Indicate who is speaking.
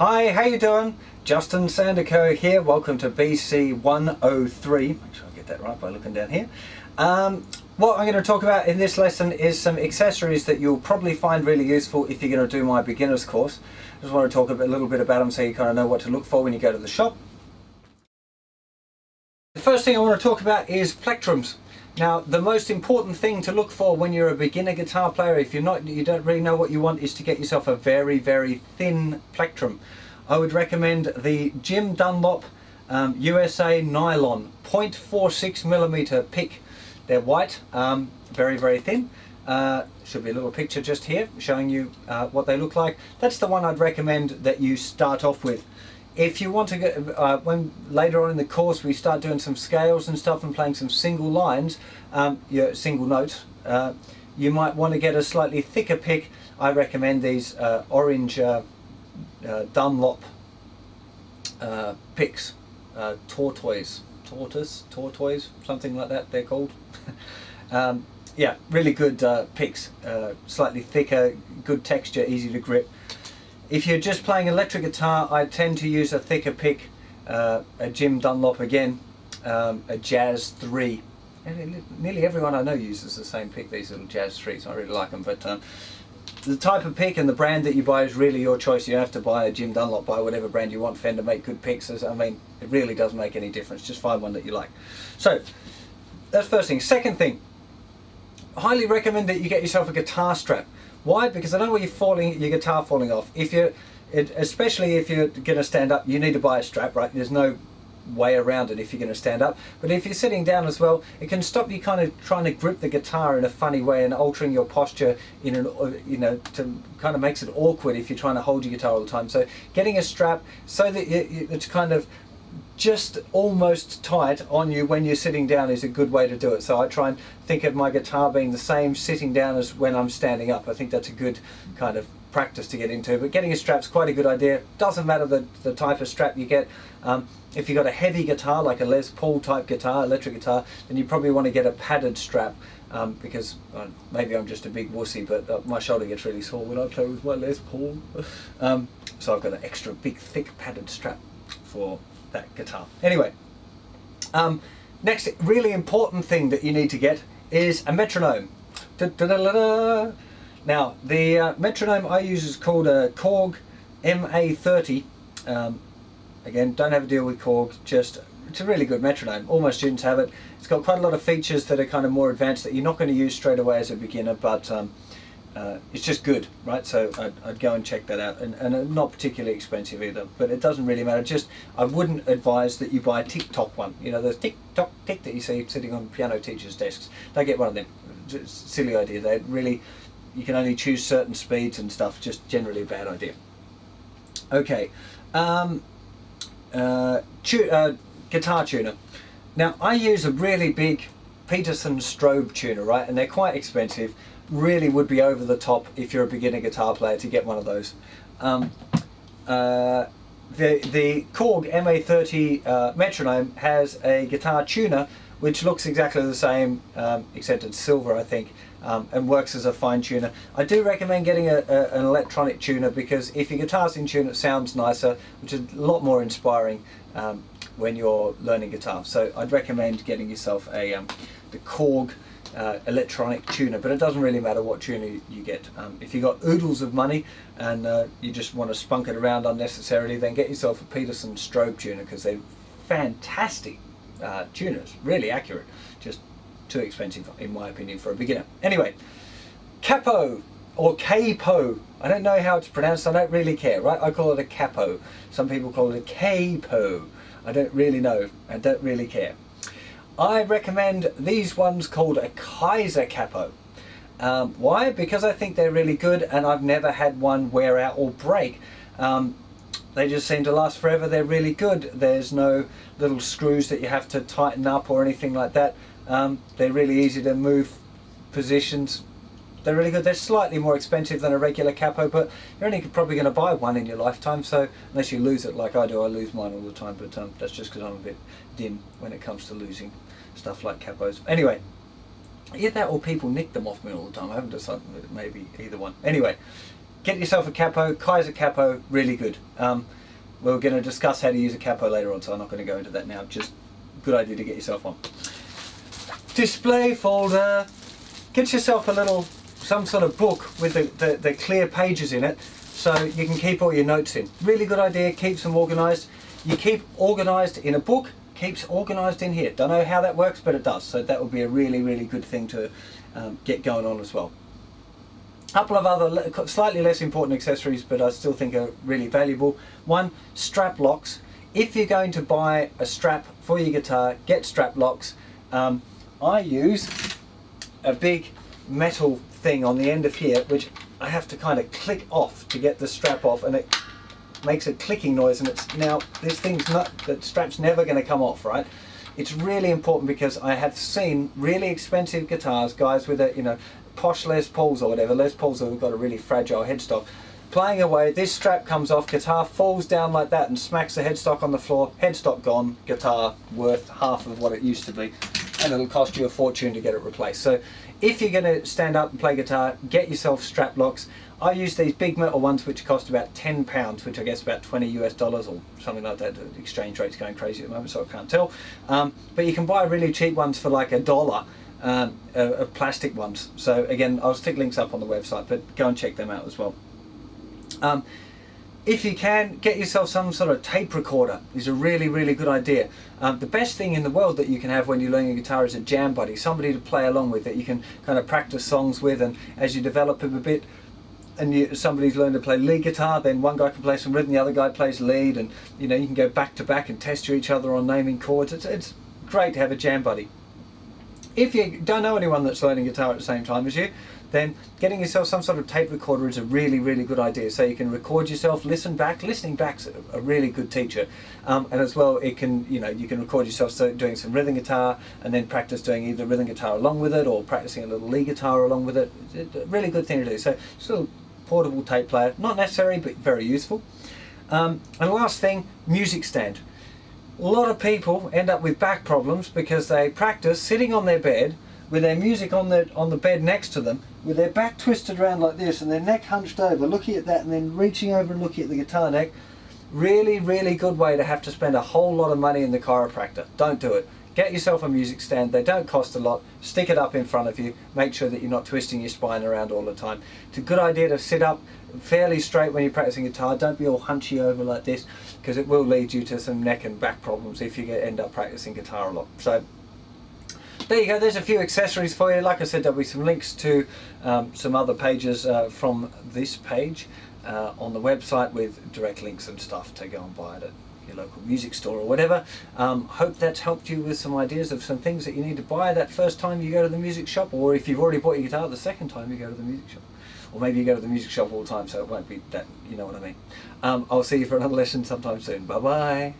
Speaker 1: Hi, how you doing? Justin Sandercoe here. Welcome to BC 103. Make sure I get that right by looking down here. What I'm going to talk about in this lesson is some accessories that you'll probably find really useful if you're going to do my beginner's course. I just want to talk a little bit about them so you kind of know what to look for when you go to the shop. The first thing I want to talk about is plectrums. Now, the most important thing to look for when you're a beginner guitar player, if you don't really know what you want, is to get yourself a very, very thin plectrum. I would recommend the Jim Dunlop USA Nylon 0.46mm pick. They're white, very, very thin. Should be a little picture just here showing you what they look like. That's the one I'd recommend that you start off with. If you want to get, when later on in the course we start doing some scales and stuff and playing some single lines, single notes, you might want to get a slightly thicker pick. I recommend these orange Dunlop picks, tortoise, something like that they're called. Yeah, really good picks, slightly thicker, good texture, easy to grip. If you're just playing electric guitar, I tend to use a thicker pick, a Jim Dunlop again, a Jazz 3. And nearly everyone I know uses the same pick, these little Jazz 3s, I really like them. But the type of pick and the brand that you buy is really your choice. You don't have to buy a Jim Dunlop, buy whatever brand you want. Fender make good picks. I mean, it really doesn't make any difference. Just find one that you like. So, that's first thing. Second thing, I highly recommend that you get yourself a guitar strap. Why? Because I don't want your guitar falling off. Especially if you're going to stand up, you need to buy a strap, right? There's no way around it if you're going to stand up. But if you're sitting down as well, it can stop you kind of trying to grip the guitar in a funny way and altering your posture in an, to kind of makes it awkward if you're trying to hold your guitar all the time. So getting a strap so that it's kind of just almost tight on you when you're sitting down is a good way to do it. So I try and think of my guitar being the same sitting down as when I'm standing up. I think that's a good kind of practice to get into, but getting a strap's quite a good idea. Doesn't matter the type of strap you get. If you've got a heavy guitar like a Les Paul type guitar, electric guitar, then you probably want to get a padded strap, because maybe I'm just a big wussy, but my shoulder gets really sore when I play with my Les Paul. So I've got an extra big thick padded strap for that guitar. Anyway, next really important thing that you need to get is a metronome. Da, da, da, da, da. Now the metronome I use is called a Korg MA30. Again, don't have a deal with Korg, it's a really good metronome. All my students have it. It's got quite a lot of features that are kind of more advanced that you're not going to use straight away as a beginner, but it's just good, right? So I'd go and check that out, and not particularly expensive either, but it doesn't really matter. Just I wouldn't advise that you buy a tick-tock one, you know, the tick-tock tick that you see sitting on piano teachers' desks. Don't get one of them. Just silly idea. They really, you can only choose certain speeds and stuff, just generally a bad idea. Okay, guitar tuner. Now I use a really big Peterson strobe tuner, right, and they're quite expensive. Really would be over the top if you're a beginner guitar player to get one of those. The Korg MA30 metronome has a guitar tuner which looks exactly the same, except it's silver, I think, and works as a fine tuner. I do recommend getting an electronic tuner, because if your guitar's in tune it sounds nicer, which is a lot more inspiring when you're learning guitar. So I'd recommend getting yourself the Korg electronic tuner, but it doesn't really matter what tuner you get. If you've got oodles of money and you just want to spunk it around unnecessarily, then get yourself a Peterson strobe tuner, because they're fantastic tuners, really accurate, just too expensive in my opinion for a beginner. Anyway, capo or capo, I don't know how it's pronounced, I don't really care, right? I call it a capo, some people call it a capo, I don't really know, I don't really care. I recommend these ones called a Kaiser capo. Why? Because I think they're really good and I've never had one wear out or break. They just seem to last forever. They're really good. There's no little screws that you have to tighten up or anything like that. They're really easy to move positions. They're really good. They're slightly more expensive than a regular capo, but you're only probably going to buy one in your lifetime, so unless you lose it like I do. I lose mine all the time, but that's just because I'm a bit dim when it comes to losing stuff like capos. Anyway, either that or people nick them off me all the time. I haven't decided, maybe either one. Anyway, get yourself a capo, Kaiser capo, really good. We're going to discuss how to use a capo later on, so I'm not going to go into that now. Just good idea to get yourself one. Display folder. Get yourself a little, some sort of book with the clear pages in it, so you can keep all your notes in. Really good idea, keeps them organised. You keep organised in a book, keeps organised in here. Don't know how that works, but it does. So that would be a really, really good thing to get going on as well. A couple of other slightly less important accessories, but I still think are really valuable. One, strap locks. If you're going to buy a strap for your guitar, get strap locks. I use a big metal thing on the end of here, which I have to kind of click off to get the strap off, and it makes a clicking noise, and it's now, this thing's not, the strap's never going to come off, right? It's really important because I have seen really expensive guitars, guys with a, you know, posh Les Pauls or whatever, Les Pauls that have got a really fragile headstock, playing away, this strap comes off, guitar falls down like that and smacks the headstock on the floor, headstock gone, guitar worth half of what it used to be, and it'll cost you a fortune to get it replaced. So if you're going to stand up and play guitar, get yourself strap locks. I use these big metal ones which cost about £10, which I guess about $20 US or something like that. The exchange rate's going crazy at the moment, so I can't tell. But you can buy really cheap ones for like $1, of plastic ones. So again, I'll stick links up on the website, but go and check them out as well. If you can, get yourself some sort of tape recorder. Is a really, really good idea. The best thing in the world that you can have when you're learning guitar is a jam buddy, somebody to play along with that you can kind of practice songs with, and as you develop them a bit, and somebody's learned to play lead guitar, then one guy can play some rhythm, the other guy plays lead, and you know, you can go back to back and test each other on naming chords. It's great to have a jam buddy. If you don't know anyone that's learning guitar at the same time as you, then getting yourself some sort of tape recorder is a really, really good idea. So you can record yourself, listen back. Listening back's a really good teacher, and as well, it can, you know, you can record yourself doing some rhythm guitar, and then practice doing either rhythm guitar along with it, or practicing a little lead guitar along with it. It's a really good thing to do. So it's a little portable tape player, not necessary, but very useful. And last thing, music stand. A lot of people end up with back problems because they practice sitting on their bed with their music on the bed next to them, with their back twisted around like this and their neck hunched over, looking at that and then reaching over and looking at the guitar neck. Really, really good way to have to spend a whole lot of money in the chiropractor. Don't do it. Get yourself a music stand. They don't cost a lot. Stick it up in front of you. Make sure that you're not twisting your spine around all the time. It's a good idea to sit up fairly straight when you're practicing guitar. Don't be all hunchy over like this, because it will lead you to some neck and back problems if you end up practicing guitar a lot. So there you go, there's a few accessories for you. Like I said, there'll be some links to some other pages from this page on the website, with direct links and stuff to go and buy it at your local music store or whatever. Hope that's helped you with some ideas of some things that you need to buy that first time you go to the music shop, or if you've already bought your guitar the second time you go to the music shop. Or maybe you go to the music shop all the time, so it won't be that, you know what I mean. I'll see you for another lesson sometime soon. Bye bye.